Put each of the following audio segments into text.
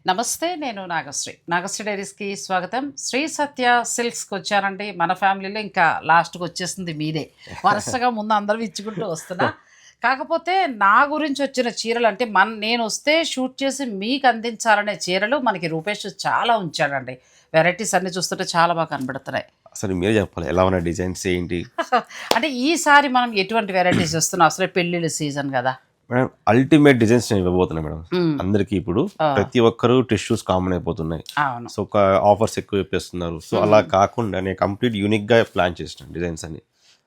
నమస్తే, నేను నాగశ్రీ. నాగశ్రీ డైరీస్కి స్వాగతం. శ్రీ సత్య సిల్క్స్కి వచ్చానండి. మన ఫ్యామిలీలో ఇంకా లాస్ట్కి వచ్చేసింది మీదే. వరుసగా ముందు అందరూ ఇచ్చుకుంటూ వస్తున్నా. కాకపోతే నా గురించి వచ్చిన చీరలు అంటే నేను వస్తే షూట్ చేసి మీకు అందించాలనే చీరలు మనకి రూపేష్ చాలా ఉంచాడండి. వెరైటీస్ అన్ని చూస్తుంటే చాలా బాగా కనబడుతున్నాయి. అసలు మీరే చెప్పాలి ఎలా ఉన్న డిజైన్స్ ఏంటి అంటే ఈసారి మనం ఎటువంటి వెరైటీస్ వస్తున్నాం? అసలే పెళ్ళిళ్ళ సీజన్ కదా మేడం. అల్టిమేట్ డిజైన్స్ నేను ఇవ్వబోతున్నా మేడం. అందరికి ఇప్పుడు ప్రతి ఒక్కరు టిష్యూస్ కామన్ అయిపోతున్నాయి. అవును. సో ఒక ఆఫర్స్ ఎక్కువ చెప్పేస్తున్నారు. సో అలా కాకుండా నేను కంప్లీట్ యూనిక్ గా ప్లాన్ చేసిన డిజైన్స్ అన్ని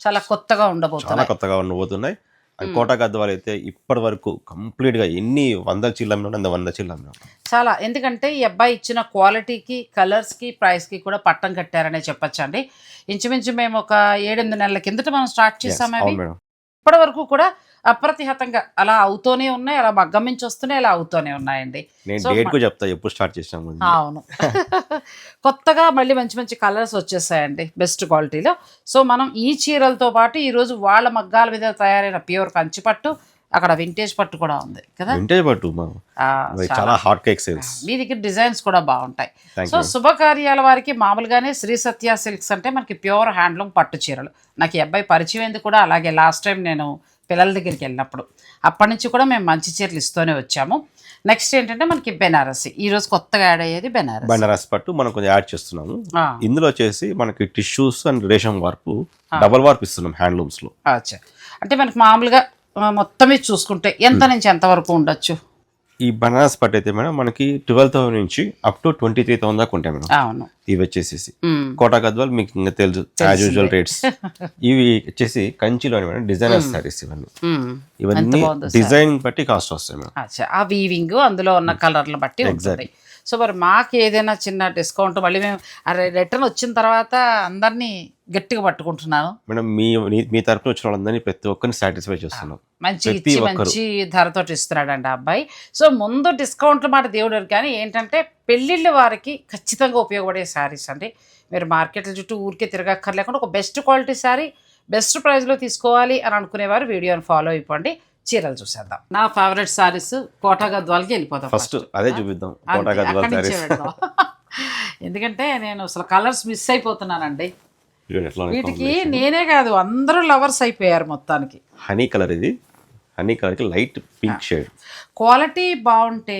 చాలా కొత్తగా చాలా ఉండబోతున్నాయి. కొత్తగా ఉండబోతున్నాయి. అండ్ కోటా గద్వాలు అయితే ఇప్పటి వరకు కంప్లీట్ గా ఎన్ని 100 చీరలు అమ్మినా 100 చీరలు అమ్మినా చాలా. ఎందుకంటే ఈ అబ్బాయి ఇచ్చిన క్వాలిటీకి, కలర్స్కి, ప్రైస్కి కూడా పట్టం కట్టారనే చెప్పచ్చండి. ఇంచుమించు మేము ఒక 7-8 నెలల కిందట మనం స్టార్ట్ చేసాము. అవి అవును మేడం. ఇప్పటి వరకు కూడా అప్రతిహతంగా అలా అవుతూనే ఉన్నాయి, అలా మగ్గం నుంచి వస్తున్నాయి, అలా అవుతూనే ఉన్నాయండి. నేను సో డేట్ కూడా చెప్తా ఎప్పుడు స్టార్ట్ చేసాము. అవును. కొత్తగా మళ్ళీ మంచి మంచి కలర్స్ వచ్చేసాయండి బెస్ట్ క్వాలిటీలో. సో మనం ఈ చీరలతో పాటు ఈరోజు వాళ్ళ మగ్గాల మీద తయారైన ప్యూర్ కంచి పట్టు, అక్కడ వింటేజ్ పట్టు కూడా ఉంది కదా. వింటేజ్ పట్టు చాలా హాట్ కేక్ సేల్స్. మీ దగ్గర డిజైన్స్ కూడా బాగుంటాయి. Thank so you. శుభకార్యాల వారికి మామూలుగానే శ్రీ సత్య సిల్క్స్ అంటే మనకి ప్యూర్ హ్యాండ్లూమ్ పట్టు చీరలు. నాకు ఈ అబ్బాయి పరిచయం ఎందుకు కూడా అలాగే లాస్ట్ టైం నేను పిల్లల దగ్గరికి వెళ్ళినప్పుడు అప్పటి నుంచి కూడా మేము మంచి చీరలు ఇస్తూనే వచ్చాము. నెక్స్ట్ ఏంటంటే మనకి బెనారసి, ఈ రోజు కొత్తగా యాడ్ అయ్యేది బెనారసి. బనారస్ పట్టు మనం కొంచెం యాడ్ చేస్తున్నాము. ఆ, ఇందులో వచ్చేసి మనకి టిష్యూస్ అండ్ రేషం వార్పు డబల్ వార్ప్ ఇస్తున్నాం హ్యాండ్లూమ్స్ లో. అచ్చా. అంటే మనకి మామూలుగా మొత్తం ఇది చూసుకుంటే ఎంత నుంచి ఎంత వరకు ఉండొచ్చు? ఈ బనారస్ పట్టు అయితే మేడం మనకి 12,000 నుంచి అప్ టు 23,000 దాకా ఉంటాయి మేడం. అవును. ఇవి వచ్చేసి కోటా గద్వాల్ మీకు ఇంకా తెలుసు యాజ్ యూజువల్ రేట్స్. ఇవి వచ్చేసి కంచిలో మేడం డిజైనర్ సారీస్ ఇవన్నీ. ఇవన్నీ డిజైన్ బట్టి కాస్ట్ వస్తాయి మేడం. అచ్చా. ఆ వీవింగ్ అందులో ఉన్న కలర్లు బట్టి ఉంటుంది. సో మరి మాకు ఏదైనా చిన్న డిస్కౌంట్ మళ్ళీ మేము రిటర్న్ వచ్చిన తర్వాత అందరినీ గట్టిగా పట్టుకుంటున్నాను మేడం. మీ తరపున వచ్చిన వాళ్ళందరినీ ప్రతి ఒక్కరిని సాటిస్ఫై చేస్తున్నాం. మంచి ప్రతి ఇచ్చి ఒక్కరు. మంచి ధరతో ఇస్తున్నాడండి ఆ అబ్బాయి. సో ముందు డిస్కౌంట్లు మాట దేవుడు, కానీ ఏంటంటే పెళ్ళిళ్ళ వారికి ఖచ్చితంగా ఉపయోగపడే శారీస్ అండి. మీరు మార్కెట్ల చుట్టూ ఊరికే తిరగక్కర్లేకుండా ఒక బెస్ట్ క్వాలిటీ శారీ బెస్ట్ ప్రైస్లో తీసుకోవాలి అని అనుకునేవారు వీడియోని ఫాలో అయిపోండి. చీరలు చూసేద్దాం. నా ఫేవరెట్ శారీస్ కోటా గద్వాల్కి వెళ్ళిపోతాం. ఫస్ట్ అదే చూపిద్దాం కోటా అంతే, గద్వాల్ అక్కడి నుంచే సారీస్. పెడదాం. ఎందుకంటే నేను అసలు కలర్స్ మిస్ అయిపోతున్నానండి వీటికి. నేనే కాదు అందరూ లవర్స్ అయిపోయారు మొత్తానికి. హనీ కలర్, ఇది హనీ కలర్ కి లైట్ పింక్ షేడ్. క్వాలిటీ బాగుంటే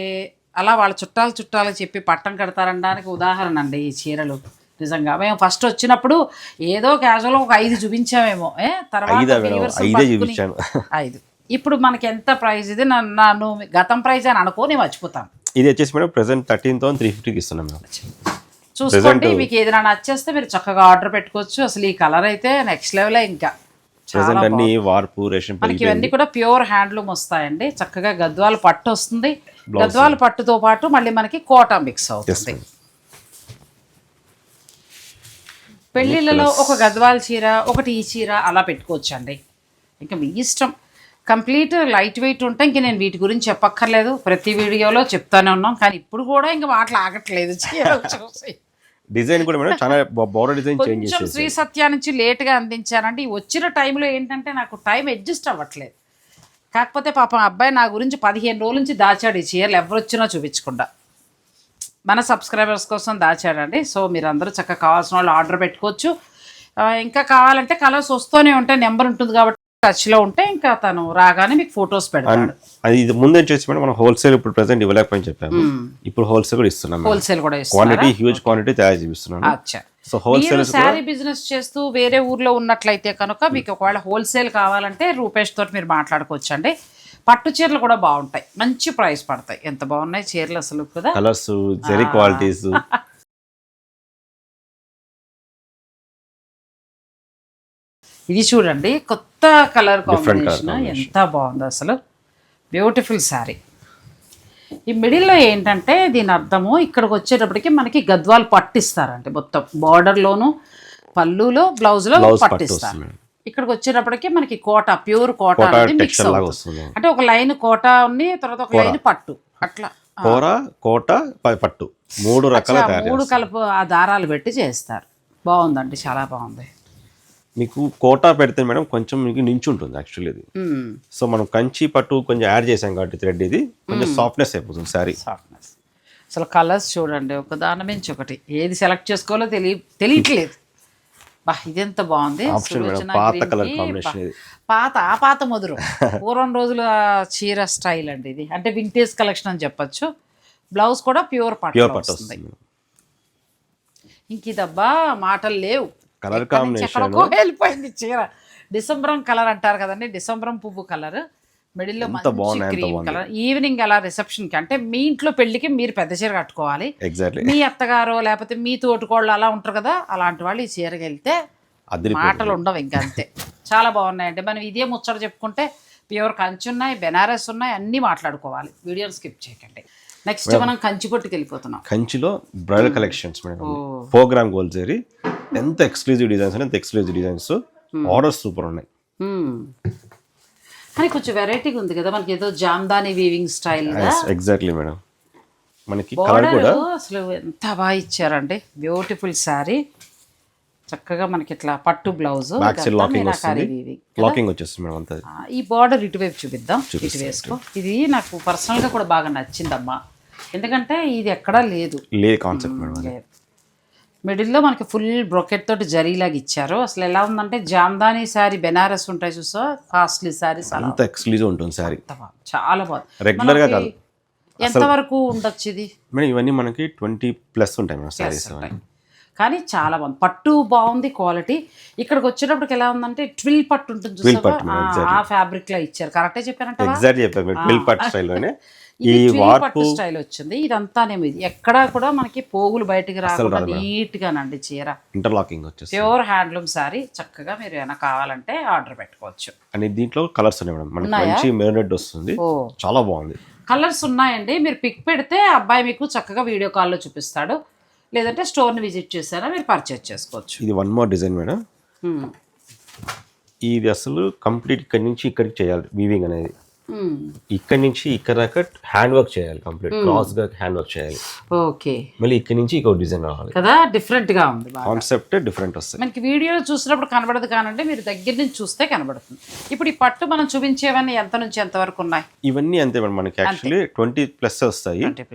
అలా వాళ్ళ చుట్టాలు చెప్పి పట్టం కడతారనడానికి ఉదాహరణ అండి ఈ చీరలు. నిజంగా మేము ఫస్ట్ వచ్చినప్పుడు ఏదో క్యాజువల్గా ఒక 5 చూపించామేమో, తర్వాత viewers ఐదే పట్టుకుని చూపించాను. 5. ఇప్పుడు మనకి ఎంత ప్రైస్ ఇది? నన్ను గతం ప్రైస్ అని అనుకో, నేను మర్చిపోతాను. ఇది వచ్చేసి మేడం ప్రెసెంట్ 13,350కి ఇస్తున్నాం మేడం. చూసుకోండి, మీకు ఏదైనా నచ్చేస్తే మీరు చక్కగా ఆర్డర్ పెట్టుకోవచ్చు. అసలు ఈ కలర్ అయితే నెక్స్ట్ లెవెల్. ఇంకా ప్రెసెంట్ అన్ని వార్పు రేషన్ మనకి ఇవన్నీ కూడా ప్యూర్ హ్యాండ్లూమ్ వస్తాయండి. చక్కగా గద్వాల పట్టు వస్తుంది. గద్వాల పట్టుతో పాటు మళ్ళీ మనకి కోటా మిక్స్ అవుతుంది. పెళ్ళిళ్ళలో ఒక గద్వాల చీర, ఒకటి ఈ చీర అలా పెట్టుకోవచ్చు అండి. ఇంకా మీ ఇష్టం. కంప్లీట్ లైట్ వెయిట్ ఉంటే ఇంక నేను వీటి గురించి చెప్పక్కర్లేదు, ప్రతి వీడియోలో చెప్తానే ఉన్నాం. కానీ ఇప్పుడు కూడా ఇంకా మాటలు ఆగట్లేదు చీరలు చూసి. డిజైన్ కూడా మేడం చాలా బోర్డర్ డిజైన్ చేంజ్ కొంచెం చేసేసి శ్రీ సత్య నుంచి లేట్గా అందించారండి. ఈ వచ్చిన టైంలో ఏంటంటే నాకు టైం అడ్జస్ట్ అవ్వట్లేదు. కాకపోతే పాపం అబ్బాయి నా గురించి 15 రోజుల నుంచి దాచాడు ఈ చీరలు, ఎవరు వచ్చినా చూపించకుండా. మన సబ్స్క్రైబర్స్ కోసం దాచాడండి. సో మీరందరూ చక్కగా కావాల్సిన వాళ్ళు ఆర్డర్ పెట్టుకోవచ్చు. ఇంకా కావాలంటే కలర్స్ వస్తూనే ఉంటాయి, నెంబర్ ఉంటుంది కాబట్టి టచ్లో ఉంటే ఇంకా తను రాగానే మీకు ఫొటోస్ పెడతాడు. అది ఇది ముందు వచ్చేసి మేడం మనం హోల్సేల్ ఇప్పుడు ప్రెసెంట్ ఇవ్వలేకపోయి చెప్పాము. ఇప్పుడు హోల్సేల్ కూడా ఇస్తున్నాం. హోల్సేల్ కూడా క్వాంటిటీ హ్యూజ్ క్వాంటిటీ తయారు చేస్తున్నాను. అచ్చా. సో హోల్సేల్ శారీ బిజినెస్ చేస్తూ వేరే ఊర్లో ఉన్నట్లయితే కనుక మీకు ఒకవేళ హోల్సేల్ కావాలంటే రూపేష్ తోటి మీరు మాట్లాడుకోవచ్చు అండి. పట్టు చీరలు కూడా బాగుంటాయి, మంచి ప్రైస్ పడతాయి. ఎంత బాగున్నాయి చీరలు అసలు కదా. Colours, zari qualities. ఇది చూడండి, కొత్త కలర్ కాంబినేషన్ ఎంత బాగుంది అసలు. బ్యూటిఫుల్ శారీ. ఈ మిడిల్లో ఏంటంటే దీని అర్థము ఇక్కడికి వచ్చేటప్పటికి మనకి గద్వాల్ పట్టిస్తారంటే మొత్తం బార్డర్లోను, పళ్ళులో, బ్లౌజ్లో పట్టిస్తారు. ఇక్కడికి వచ్చేటప్పటికి మనకి కోట, ప్యూర్ కోట అనేది మిక్స్ అవుతుంది. అంటే ఒక లైన్ కోట ఉంది, తర్వాత ఒక లైన్ పట్టు, అట్లా కోట పట్టు 3 రకాల 3 కలుపు ఆ దారాలు పెట్టి చేస్తారు. బాగుందండి, చాలా బాగుంది. మీకు కోటా పెడితే మేడం కొంచెం మీకు నించు ఉంటుంది యాక్చువల్లీ ఇది. సో మనం కంచి పట్టు కొంచెం యాడ్ చేసాం కాబట్టి థ్రెడ్ ఇది కొంచెం సాఫ్ట్నెస్ అయిపోతుంది సారీ. సాఫ్ట్నెస్ అసలు కలర్స్ చూడండి, ఒక దాని మించి ఒకటి, ఏది సెలెక్ట్ చేసుకోవాలో తెలియట్లేదు. బా ఇదెంత బాగుంది. ఆప్షన్ మేడం, సులోచన పాత green కలర్ కి కాంబినేషన్ ఇది. పాత మధురం పూర్వం రోజుల చీర స్టైల్ అండి ఇది, అంటే వింటేజ్ కలెక్షన్ అని చెప్పొచ్చు. బ్లౌజ్ కూడా ప్యూర్ పట్టు పట్టు వస్తుంది. వస్తుంది. ఇంక ఇదబ్బా మాటలు లేవు. కలర్ ఎక్కడి నుంచి కాంబినేషన్ ఎక్కడికో వెళ్ళిపోయింది చీర. డిసెంబరం కలర్ అంటారు కదండి, డిసెంబరం పువ్వు కలర్, మిడిల్లో మంచి క్రీమ్ కలర్. ఈవినింగ్ అలా రిసెప్షన్కి, అంటే మీ ఇంట్లో పెళ్లికి మీరు పెద్ద చీర కట్టుకోవాలి. ఎగ్జాక్ట్లీ. మీ అత్తగారు లేకపోతే మీ తోటికోళ్ళు అలా ఉంటారు కదా, అలాంటి వాళ్ళు ఈ చీరకి వెళ్తే మాటలు ఉండవు ఇంకా, అంతే. చాలా బాగున్నాయండి. మనం ఇదే ముచ్చట చెప్పుకుంటే ప్యూర్ కంచి ఉన్నాయి, బెనారస్ ఉన్నాయి, అన్నీ మాట్లాడుకోవాలి. వీడియోని స్కిప్ చేయకండి. నెక్స్ట్ మనం కంచి పట్టుకు వెళ్ళిపోతున్నాం. కంచిలో bridal collections madam, 4 gram gold zari. ఎంత ఎక్స్క్లూజివ్ డిజైన్స్ అంటే ఎంత ఎక్స్క్లూజివ్ డిజైన్స్. ఆర్డర్స్ సూపర్ ఉన్నాయి. కానీ కొంచెం వెరైటీగా ఉంది కదా, మనకి ఏదో Jamdani weaving style. Exactly madam. మనకి కలర్ కూడా అసలు ఎంత బాగా ఇచ్చారండి. బ్యూటిఫుల్ శారీ, చక్కగా మనకి ఇట్లా పట్టు బ్లౌజ్, లాకింగ్ వచ్చేస్తుంది మేడం అంతా. ఈ బార్డర్ ఇటువైపు చూపిద్దాం, ఇటు వేసుకో. ఇది నాకు పర్సనల్ గా కూడా బాగా నచ్చిందమ్మా, ఎందుకంటే ఇది ఎక్కడా లేదు కాన్సెప్ట్ మేడం. మిడిల్లో మనకి ఫుల్ బ్రొకెట్ తోటి జరీలాగా ఇచ్చారు. అసలు ఎలా ఉందంటే జామ్దాని శారీ, బెనారస్ ఉంటాయి చూసా, కాస్ట్లీ శారీస్, అంత ఎక్స్క్లూజివ్ ఉంటుంది శారీ. చాలా బాగుంది. రెగ్యులర్ గా కాదు. ఎంత వరకు ఉండొచ్చు ఇది మేడం? ఇవన్నీ మనకి 20+ ఉంటాయి మేడం శారీస్. కానీ చాలా బాగుంది, పట్టు బాగుంది, క్వాలిటీ. ఇక్కడికి వచ్చేటప్పటికి ఎలా ఉందంటే ట్విల్ పట్టు ఉంటుంది చూసావా, ఆ ఫ్యాబ్రిక్ లో ఇచ్చారు. కరెక్టే చెప్పారంటే ఎగ్జాక్ట్ చెప్పారు. ట్విల్ పట్టు స్టైల్లోనే ఈ పట్టు స్టైల్ వచ్చింది. ఇదంతానేమో ఇది ఎక్కడా కూడా మనకి పోగులు బయటికి రాకుండా నీట్ గానండి చీర. ఇంటర్లాకింగ్ వచ్చేసి ప్యూర్ హ్యాండ్లూమ్ సారీ. చక్కగా మీరు ఏమైనా కావాలంటే ఆర్డర్ పెట్టుకోవచ్చు. అని దీంట్లో కలర్స్ ఉన్నాయి మేడం. మనకి మంచి మెరూన్ రెడ్ వస్తుంది, చాలా బాగుంది. కలర్స్ ఉన్నాయండి. మీరు పిక్ పెడితే అబ్బాయి మీకు చక్కగా వీడియో కాల్లో చూపిస్తాడు, లేదంటే స్టోర్ని విజిట్ చేసారా మీరు పర్చేజ్ చేసుకోవచ్చు. ఇది 1 మోర్ డిజైన్ మేడం. ఇది అసలు కంప్లీట్ ఇక్కడి నుంచి ఇక్కడికి చేయాలి వీవింగ్ అనేది. ఇక్కడ నుంచి ఇక్కడ దాకా హ్యాండ్ వర్క్ చేయాలి, కంప్లీట్ క్రాస్ గా హ్యాండ్ వర్క్ చేయాలి. ఓకే. మళ్ళీ ఇక్కడ నుంచి ఇంకో డిజైన్ రావాలి కదా, డిఫరెంట్ గా ఉంది. కాన్సెప్ట్ డిఫరెంట్ వస్తుంది. మనకి వీడియోలో చూసినప్పుడు కనబడదు, కానండి మీరు దగ్గర నుంచి చూస్తే కనబడుతుంది. ఇప్పుడు ఈ పట్టు మనం చూపించేవన్నీ ఎంత నుంచి ఎంత వరకు ఉన్నాయి? ఇవన్నీ అంతే మేడం. మనకి యాక్చువల్లీ 20+ వస్తాయి.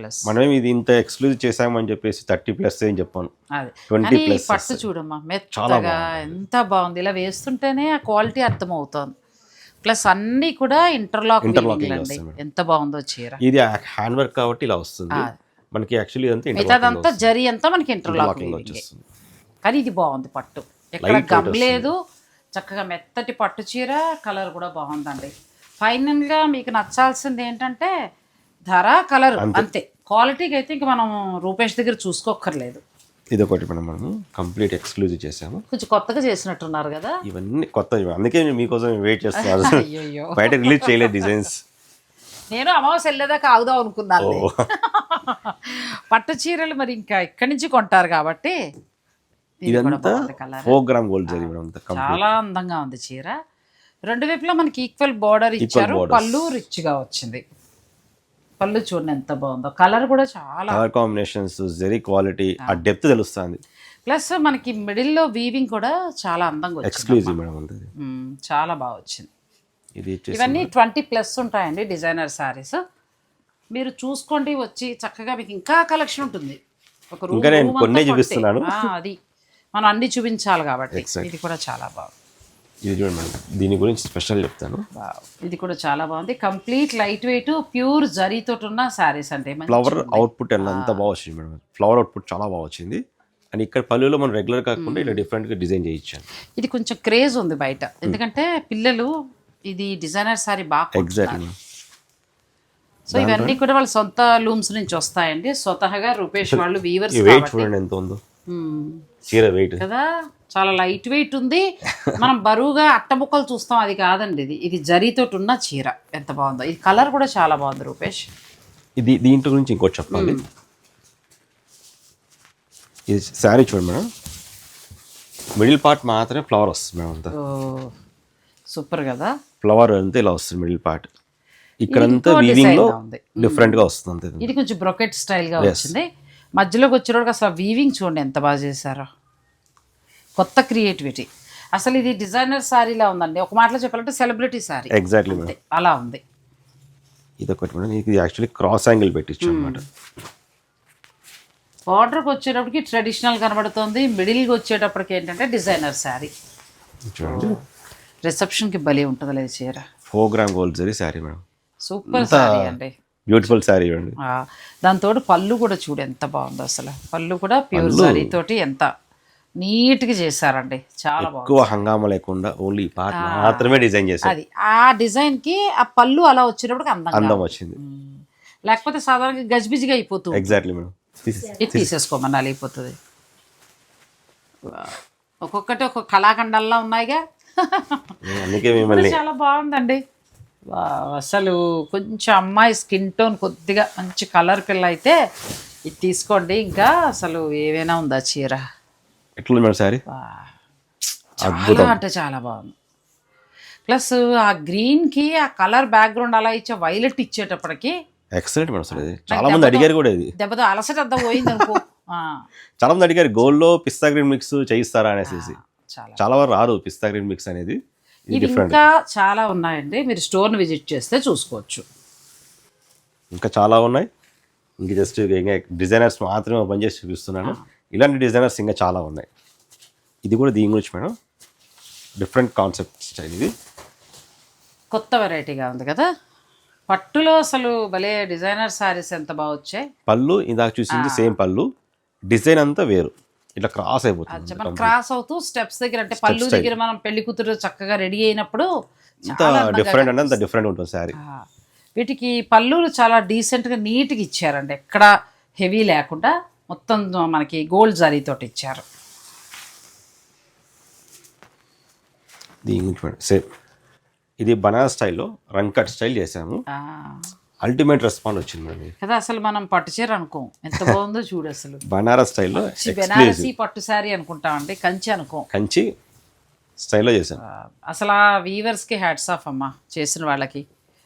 మనం ఇది ఇంత ఎక్స్క్లూజివ్ చేసామని చెప్పేసి 30+ ఏం చెప్పాను. అదే పట్టు చూడమ్మా, మెత్తగా ఎంత బాగుంది. ఇలా వేస్తుంటేనే ఆ క్వాలిటీ అర్థమవుతోంది. ప్లస్ అన్ని కూడా ఇంటర్లాకింగ్ అండి, ఎంత బాగుందో చీర. ఇది హ్యాండ్ వర్క్ కాబట్టి ఇలా వస్తుంది మనకి. యాక్చువల్లీ ఇదంతా జరీ అంతా మనకి ఇంటర్లాకింగ్ వచ్చేస్తుంది. కానీ ఇది బాగుంది, పట్టు ఎక్కడ గమ్ లేదు, చక్కగా మెత్తటి పట్టు చీర. కలర్ కూడా బాగుందండి. ఫైనల్ గా మీకు నచ్చాల్సింది ఏంటంటే ధర, కలర్, అంతే. క్వాలిటీకి అయితే ఇంక మనం రూపేష్ దగ్గర చూసుకోక్కర్లేదు. ఇది ఒకటి మనం కంప్లీట్ ఎక్స్క్లూజివ్ చేసాము. కొంచెం కొత్తగా చేసినట్టున్నారు కదా ఇవన్నీ కొత్త, అందుకే మీకోసం వెయిట్ చేస్తున్నారు. బయట రిలీజ్ చేయలేదు డిజైన్స్. నేను అమావాస్య వెళ్ళేదాకా ఆగుదాం అనుకున్నాను. పట్టు చీరలు మరి ఇంకా ఇక్కడి నుంచి కొంటారు కాబట్టి. ఇదంతా 4 గ్రామ్ గోల్డ్ జరీ మేడం. చాలా అందంగా ఉంది చీర. రెండు వైపులా మనకి ఈక్వల్ బార్డర్ ఇచ్చారు. పళ్ళు రిచ్ గా వచ్చింది. పళ్ళు చూడండి ఎంత బాగుందో. కలర్ కూడా చాలా, కలర్ కాంబినేషన్స్, జరీ క్వాలిటీ, ఆ డెప్త్ తెలుస్తుంది. ప్లస్ మనకి మిడిల్లో వీవింగ్ కూడా చాలా అందంగా వచ్చింది. ఎక్స్క్లూజివ్ మేడం అంతే. చాలా బాగా వచ్చింది. ఇది ఇవన్నీ 20+ ఉంటాయండి డిజైనర్ సారీస్. మీరు చూసుకోండి వచ్చి, చక్కగా మీకు ఇంకా కలెక్షన్ ఉంటుంది. ఒక రూమ్ నేను కొన్ని చూపిస్తున్నాను. అది మనం అన్ని చూపించాలి కాబట్టి. ఇది కూడా చాలా బాగుంది. ఇది చూడండి మేడం, దీని గురించి స్పెషల్ చెప్తాను. ఇది కూడా చాలా బాగుంది. కంప్లీట్ లైట్ వెయిట్ ప్యూర్ జరీతో ఉన్న సారీస్ అంటే. ఫ్లవర్ అవుట్పుట్ ఎంత బాగా వచ్చింది మేడం. ఫ్లవర్ అవుట్పుట్ చాలా బాగా వచ్చింది. అండ్ ఇక్కడ పళ్ళులో మనం రెగ్యులర్ కాకుండా ఇలా డిఫరెంట్గా డిజైన్ చేయించాను. ఇది కొంచెం క్రేజ్ ఉంది బయట, ఎందుకంటే పిల్లలు ఇది డిజైనర్ సారీ బాగా. ఎగ్జాక్ట్లీ. సో ఇవన్నీ కూడా వాళ్ళ సొంత లూమ్స్ నుంచి వస్తాయండి. స్వతహాగా రూపేష్ వాళ్ళు వీవర్స్. వెయిట్ చూడండి ఎంత ఉందో చీర వెయిట్ కదా, చాలా లైట్ వెయిట్ ఉంది. మనం బరువుగా అట్టముక్కలు చూస్తాం, అది కాదండి. ఇది జరీతోటి ఉన్న చీర ఎంత బాగుందో. ఇది కలర్ కూడా చాలా బాగుంది రూపేష్. ఇది దీంట్లో గురించి ఇంకోటి చెప్పాలి. ఇది శారీ చూడండి మేడం, మిడిల్ పార్ట్ మాత్రమే ఫ్లవర్ వస్తుంది మేడం. అంతా సూపర్ కదా, ఫ్లవర్ అంతా ఇలా వస్తుంది మిడిల్ పార్ట్. ఇక్కడంతా వీవింగ్ లో డిఫరెంట్ గా వస్తుంది అంతే. ఇది కొంచెం బ్రొకెట్ స్టైల్ గా వచ్చింది. మధ్యలోకి వచ్చేటప్పుడు అసలు వీవింగ్ చూడండి ఎంత బాగా చేశారో. కొత్త క్రియేటివిటీ. అసలు ఇది డిజైనర్ శారీలా ఉందండి. ఒక మాటలో చెప్పాలంటే సెలబ్రిటీ శారీ. ఎగ్జాక్ట్లీ మేడం, అలా ఉంది. ఇది ఒకటి మేడం. ఇది యాక్చువల్లీ క్రాస్ యాంగిల్ పెట్టించు అనమాట. బార్డర్కి వచ్చేటప్పటికి ట్రెడిషనల్ కనబడుతుంది, మిడిల్కి వచ్చేటప్పటికి ఏంటంటే డిజైనర్ శారీ. చూడండి రిసెప్షన్కి బలి ఉంటుంది లేదు చీర. 4 gram gold zari sari madam, super sari అండి, బ్యూటిఫుల్ శారీ అండి. దాంతో పళ్ళు కూడా చూడు ఎంత బాగుందో అసలు. పళ్ళు కూడా ప్యూర్ శారీ తోటి ఎంత నీట్గా చేశారండి, చాలా బాగుంది. ఎక్కువ హంగామా లేకుండా ఓన్లీ పార్ట్ మాత్రమే డిజైన్ చేశారు. అది ఆ డిజైన్కి ఆ పళ్ళు అలా వచ్చేటప్పటికి అందం వచ్చింది, లేకపోతే సాధారణంగా గజిబిజిగా అయిపోతుంది. Exactly madam. ఇది తీసేసుకోమన్నా అయిపోతుంది. ఒక్కొక్కటి ఒక్కొక్క కళాఖండాల్లో ఉన్నాయిగా. అందుకే మిమ్మల్ని చాలా బాగుందండి. అసలు కొంచెం అమ్మాయి స్కిన్ టోన్ కొద్దిగా మంచి కలర్ పిల్ల అయితే ఇది తీసుకోండి. ఇంకా అసలు ఏవైనా ఉందా చీర, ఎట్లా మేడం సారీ, చాలా అంటే చాలా బాగుంది. ప్లస్ ఆ గ్రీన్కి ఆ కలర్ బ్యాక్గ్రౌండ్ అలా ఇచ్చే వైలెట్ ఇచ్చేటప్పటికి ఎక్సలెంట్ మేడం. అసలు చాలా మంది అడిగారు కూడా, ఇది దెబ్బతో అలసట అంతా పోయింది అనుకో. చాలా మంది అడిగారు గోల్డ్ లో పిస్తా గ్రీన్ మిక్స్ చేయిస్తారా అనేసి. చాలా వరకు రాదు పిస్తా గ్రీన్ మిక్స్ అనేది. ఇది ఇంకా చాలా ఉన్నాయండి, మీరు స్టోర్ని విజిట్ చేస్తే చూసుకోవచ్చు. ఇంకా చాలా ఉన్నాయి, ఇంక జస్ట్ ఇంకా డిజైనర్స్ మాత్రమే ఓపెన్ చేసి చూపిస్తున్నాను. ఇలాంటి డిజైనర్స్ ఇంకా చాలా ఉన్నాయి. ఇది కూడా దీని గురించి మేడం, డిఫరెంట్ కాన్సెప్ట్ స్టైల్, ఇది కొత్త వెరైటీగా ఉంది కదా. పట్టులో అసలు భలే డిజైనర్ శారీస్ ఎంత బాగా వచ్చాయి. పళ్ళు ఇందాక చూసింది సేమ్ పళ్ళు, డిజైన్ అంతా వేరు, ఇట్లా క్రాస్ అయిపోతుంది. మనం క్రాస్ అవుతూ స్టెప్స్ దగ్గర అంటే పళ్ళు దగ్గర మనం పెళ్లి కూతురు చక్కగా రెడీ అయినప్పుడు డిఫరెంట్ అంటే అంత డిఫరెంట్ ఉంటుంది శారీ. వీటికి పళ్ళులు చాలా డీసెంట్గా నీట్గా ఇచ్చారండి, ఎక్కడ హెవీ లేకుండా మొత్తం మనకి గోల్డ్ జరీతోటి ఇచ్చారు. దీని గురించి సేమ్ ఇది బనారస్ స్టైల్లో రంగ్ కట్ స్టైల్ చేసాము. అల్టిమేట్ రెస్పాన్స్ వచ్చింది మేడం కదా. అసలు మనం పట్టు చీర అనుకోం, ఎంత బాగుందో చూడు అసలు. బనారస్ స్టైల్లో బెనారసీ పట్టు శారీ అనుకుంటామండి, కంచి అనుకోం, కంచి స్టైల్లో చేశాను. అసలు ఆ వీవర్స్కి హ్యాట్స్ ఆఫ్ అమ్మా, చేసిన వాళ్ళకి.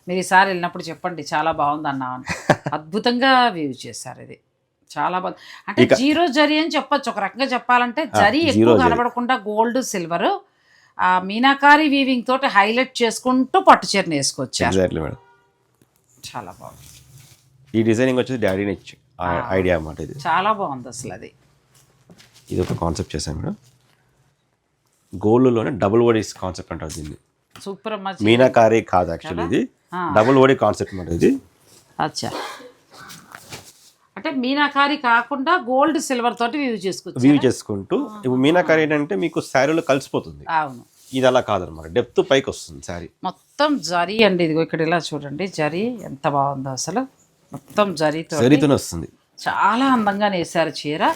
మీరు ఈసారి వెళ్ళినప్పుడు చెప్పండి చాలా బాగుంది అన్నా అని. అద్భుతంగా వీవ్ చేశారు, ఇది చాలా బాగుంది. అంటే జీరో జరీ అని చెప్పొచ్చు ఒక రకంగా చెప్పాలంటే. జరీ ఎక్కువ కనబడకుండా గోల్డ్ సిల్వర్ ఆ మీనాకారి వీవింగ్ తోటి హైలైట్ చేసుకుంటూ పట్టు చీరని వేసుకొచ్చారు. ఎగ్జాక్ట్లీ మేడం, చాలా బాగుంది. ఈ డిజైనింగ్ వచ్చేసి డాడీ నుంచి ఐడియా అన్నమాట. ఇది చాలా బాగుంది అసలు. అది ఇది ఒక కాన్సెప్ట్ చేశాను మేడం, గోల్డ్లోనే డబుల్ ఓడీస్ కాన్సెప్ట్ అంటారు దీన్ని. సూపర్ అమ్మా. మీనాకారి కాదు యాక్చువల్లీ, ఇది డబుల్ ఓడీ కాన్సెప్ట్ అన్నమాట ఇది. అచ్చా, అంటే మీనాకారి కాకుండా గోల్డ్ సిల్వర్ తోటి వీవ్ చేసుకుంటూ. ఇప్పుడు మీనాకారి ఏంటంటే మీకు శారీలో కలిసిపోతుంది. అవును, ఇది అలా కాదనమాట, డెప్త్ పైకి వస్తుంది శారీ మొత్తం. జరీ అండి, ఇదిగో ఇక్కడ ఇలా చూడండి, జరీ ఎంత బాగుందో అసలు. మొత్తం జరీతోనే వస్తుంది, చాలా అందంగా నేసారు చీర.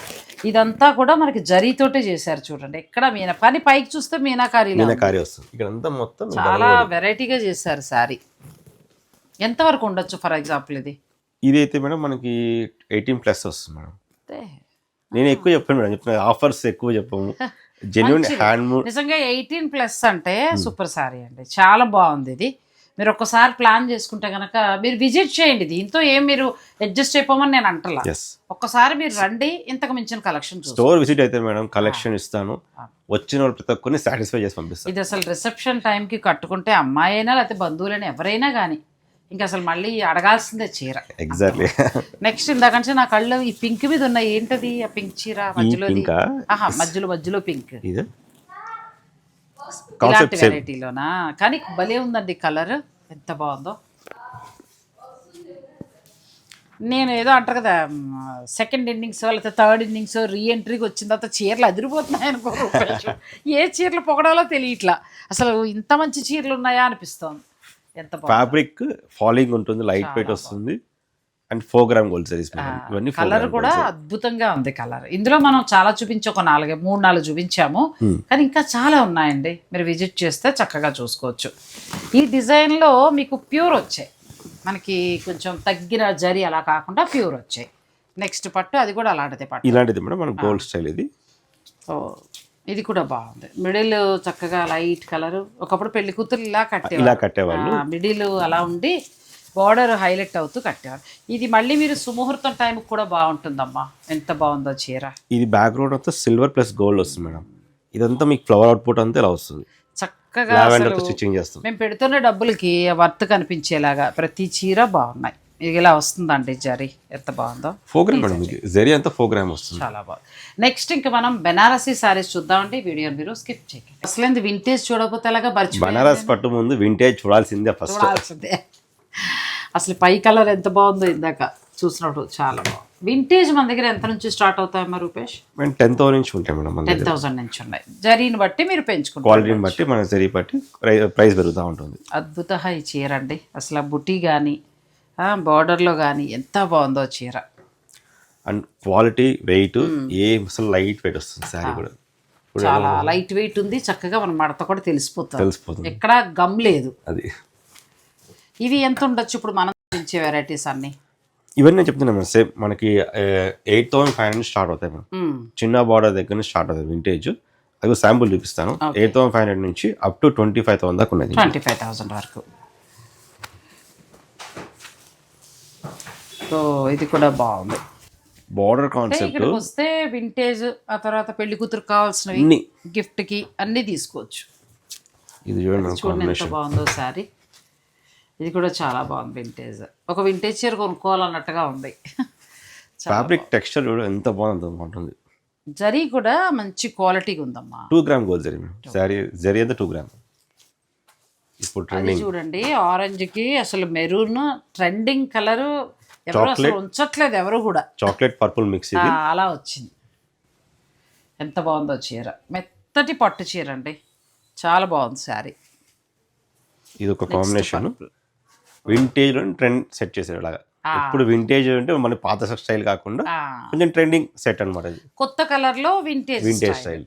ఇదంతా కూడా మనకి జరీతోటే చేశారు చూడండి. ఎక్కడ కానీ పైకి చూస్తే మీనాకారి వస్తుంది. ఇక్కడ అంతా మొత్తం చాలా వెరైటీగా చేశారు శారీ. ఎంతవరకు ఉండొచ్చు ఫర్ ఎగ్జాంపుల్ ఇది? ఇదైతే మేడం మనకి 18+ వస్తుంది మేడం. నేను ఎక్కువ చెప్పాను మేడం, చెప్తున్నా ఆఫర్స్ ఎక్కువ చెప్పాము. జెన్యూన్ హ్యాండ్మేడ్ నిజంగా 18+ అంటే సూపర్ శారీ అండి, చాలా బాగుంది. ఇది మీరు ఒక్కసారి ప్లాన్ చేసుకుంటే కనుక మీరు విజిట్ చేయండి. దీంతో ఏం మీరు అడ్జస్ట్ అయిపోమని నేను అంటలా, ఒక్కసారి మీరు రండి, ఇంతకు మించిన కలెక్షన్ స్టోర్ విజిట్ అయితే మేడం కలెక్షన్ ఇస్తాను, వచ్చిన వాళ్ళు ప్రతి ఒక్కరిని సాటిస్ఫై చేసి పంపిస్తాను. ఇది అసలు రిసెప్షన్ టైంకి కట్టుకుంటే అమ్మాయి అయినా లేకపోతే బంధువులైనా ఎవరైనా కానీ ఇంకా అసలు మళ్ళీ అడగాల్సిందే చీర. ఎగ్జాక్ట్లీ. నెక్స్ట్ ఇందాకంటే నా కళ్ళు ఈ పింక్ మీద ఉన్నాయి, ఏంటది ఆ పింక్ చీర మధ్యలో? మధ్యలో పింక్, ఇలాంటి వెరైటీలోనా? కానీ భలే ఉందండి కలర్, ఎంత బాగుందో. నేను ఏదో అంటారు కదా సెకండ్ ఇన్నింగ్స్ లేకపోతే థర్డ్ ఇన్నింగ్స్ రీఎంట్రీకి వచ్చిన తర్వాత చీరలు అదిరిపోతున్నాయి అనుకో. ఏ చీరలు పొగడాలో తెలియట్లా అసలు, ఇంత మంచి చీరలు ఉన్నాయా అనిపిస్తోంది. ఎంత ఫ్యాబ్రిక్ ఫాలింగ్ ఉంటుంది, లైట్ వెయిట్ వస్తుంది, అండ్ 4 గ్రామ్ గోల్డ్ సారీస్. ఇవన్నీ కలర్ కూడా అద్భుతంగా ఉంది కలర్. ఇందులో మనం చాలా చూపించి ఒక 3-4 చూపించాము, కానీ ఇంకా చాలా ఉన్నాయండి. మీరు విజిట్ చేస్తే చక్కగా చూసుకోవచ్చు. ఈ డిజైన్లో మీకు ప్యూర్ వచ్చాయి, మనకి కొంచెం తగ్గిన జరీ అలా కాకుండా ప్యూర్ వచ్చాయి. నెక్స్ట్ పట్టు అది కూడా అలాంటిదే పట్టు, ఇలాంటిది మేడం మన గోల్డ్ స్టైల్. ఇది ఇది కూడా బాగుంది. మిడిల్ చక్కగా లైట్ కలర్. ఒకప్పుడు పెళ్లి కూతురు ఇలా కట్టేవాళ్ళు, మిడిల్ అలా ఉండి బార్డర్ హైలైట్ అవుతూ కట్టేవారు. ఇది మళ్ళీ మీరు సుముహూర్తం టైం కూడా బాగుంటుందమ్మా, ఎంత బాగుందో చీర. ఇది బ్యాక్గ్రౌండ్ అంతా సిల్వర్ ప్లస్ గోల్డ్ వస్తుంది మేడం. ఇదంతా మీకు ఫ్లవర్ అవుట్పుట్ అంతా ఇలా వస్తుంది చక్కగా. స్టిచ్చింగ్ చేస్తాం. మేము పెడుతున్న డబ్బులకి వర్త్ కనిపించేలాగా ప్రతి చీర బాగున్నాయి, ఇది ఇలా వస్తుందండి జరీ, ఎంత బాగుందో. 4 గ్రామ్ మేడం, మీకు జరీ అంతా 4 గ్రామ్ వస్తుంది. చాలా బాగుంది. నెక్స్ట్ ఇంకా మనం బెనారసీ సారీస్ చూద్దామండి. వీడియోని మీరు స్కిప్ చేయండి. అసలు వింటేజ్ చూడకపోతే ఎలాగా, బనారస్ పట్టు ముందు వింటేజ్ చూడాల్సిందే ఫస్ట్. చూడాల్సిందే. అసలు పై కలర్ ఎంత బాగుందో ఇందాక చూసినప్పుడు, చాలా బాగుంది. వింటేజ్ మన దగ్గర ఎంత నుంచి స్టార్ట్ అవుతాయమ్మా రూపేష్? మేము 10,000 నుంచి ఉంటాయి మేడం. 10,000 నుంచి ఉన్నాయి. జరీని బట్టి మీరు పెంచుకుంటారు, క్వాలిటీని బట్టి మన జరీ బట్టి ప్రైస్ పెరుగుతూ ఉంటుంది. అద్భుత ఈ చీర అండి, అసలు ఆ బుటీ కానీ బార్డర్లో కానీ ఎంత బాగుందో చీర. అండ్ క్వాలిటీ, వెయిట్ అసలు లైట్ వెయిట్ వస్తుంది శారీ కూడా. చాలా లైట్ వెయిట్ ఉంది, చక్కగా మన మడత కూడా తెలిసిపోతుంది, ఎక్కడ గమ్ లేదు. అది ఇవి ఎంత ఉండొచ్చు ఇప్పుడు మనం పెంచే వెరైటీస్ అన్ని? ఇవన్నీ నేను చెప్తున్నాను మేడం, సేమ్ మనకి 8,500 నుంచి స్టార్ట్ అవుతాయి మేడం. చిన్న బార్డర్ దగ్గర నుంచి స్టార్ట్ అవుతుంది వింటేజ్. అది శాంపుల్ చూపిస్తాను. 8,500 నుంచి అప్ టు 25,000 దాకా ఉన్నది. 25,000 వరకు. సో ఇది కూడా బాగుంది. బార్డర్ కాన్సెప్ట్ ఇక్కడికి వస్తే వింటేజ్, ఆ తర్వాత పెళ్లి కూతురు కావాల్సినవి, గిఫ్ట్ కి అన్ని తీసుకోవచ్చు. ఇది చూడండి ఎంత బాగుందో సారీ. ఇది కూడా చాలా బాగుంది వింటేజ్. ఒక వింటేజ్ చీర కొనుక్కోవాలన్నట్టుగా ఉంది. ఫ్యాబ్రిక్ టెక్స్చర్ కూడా ఎంత బాగుంటుంది. జరీ కూడా మంచి క్వాలిటీగా ఉందమ్మా. 2 gram gold zari madam. Sorry zari అంతా 2 గ్రామ్. ఇప్పుడు అది చూడండి, ఆరెంజ్ కి అసలు మెరూన్ ట్రెండింగ్ కలర్, ఎవరు అసలు ఉంచట్లేదు ఎవరు కూడా. చాక్లెట్ పర్పుల్ మిక్స్ అలా వచ్చింది. ఎంత బాగుందో చీర, మెత్తటి పట్టు చీర అండి, చాలా బాగుంది శారీ. ఇది ఒక కాంబినేషన్. వింటేజ్ ట్రెండ్ సెట్ చేశారు అలాగా. ఇప్పుడు వింటేజ్ అంటే మన పాత స్టైల్ కాకుండా కొంచెం ట్రెండింగ్ సెట్ అనమాట. ఇది కొత్త కలర్ లో వింటేజ్ స్టైల్.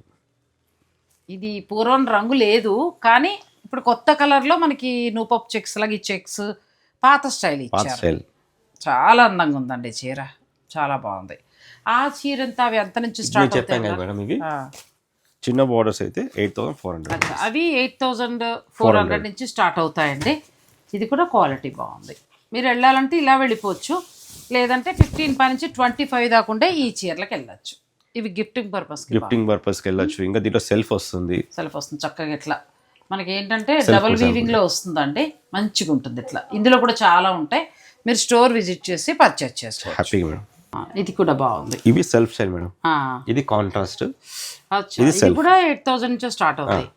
ఇది పూర్వం రంగు లేదు, కానీ ఇప్పుడు కొత్త కలర్ లో మనకి నూపప్ చెక్స్ లాగా ఈ చెక్స్ పాత స్టైల్ ఇచ్చారు. చాలా అందంగా ఉందండి చీర, చాలా బాగుంది. ఆ చీర ఎంత, అవి ఎంత నుంచి స్టార్ట్ అవుతాయి మేడం? ఇవి చిన్న బార్డర్స్ అయితే 8,400. అవి 8,400 నుంచి స్టార్ట్ అవుతాయండి. ఇది కూడా క్వాలిటీ బాగుంది. మీరు వెళ్ళాలంటే ఇలా వెళ్ళిపోవచ్చు, లేదంటే 15 నుంచి 25 దాకా ఉండే ఈ చీరలకు వెళ్ళచ్చు. ఇవి గిఫ్టింగ్ పర్పస్కి వెళ్ళచ్చు. ఇంకా దీంట్లో సెల్ఫ్ వస్తుంది చక్కగా. ఇట్లా మనకి ఏంటంటే డబుల్ వీవింగ్ లో వస్తుందండి, మంచిగా ఉంటుంది. ఇట్లా ఇందులో కూడా చాలా ఉంటాయి, మీరు స్టోర్ విజిట్ చేసి పర్చేస్ చేసుకోవచ్చు. హ్యాపీగా మేడం. ఇది కూడా బాగుంది. ఇవి సెల్ఫ్ స్టైల్ మేడం. ఇది కాంట్రాస్ట్. ఇది కూడా 8,000 నుంచి స్టార్ట్ అవుతాయి.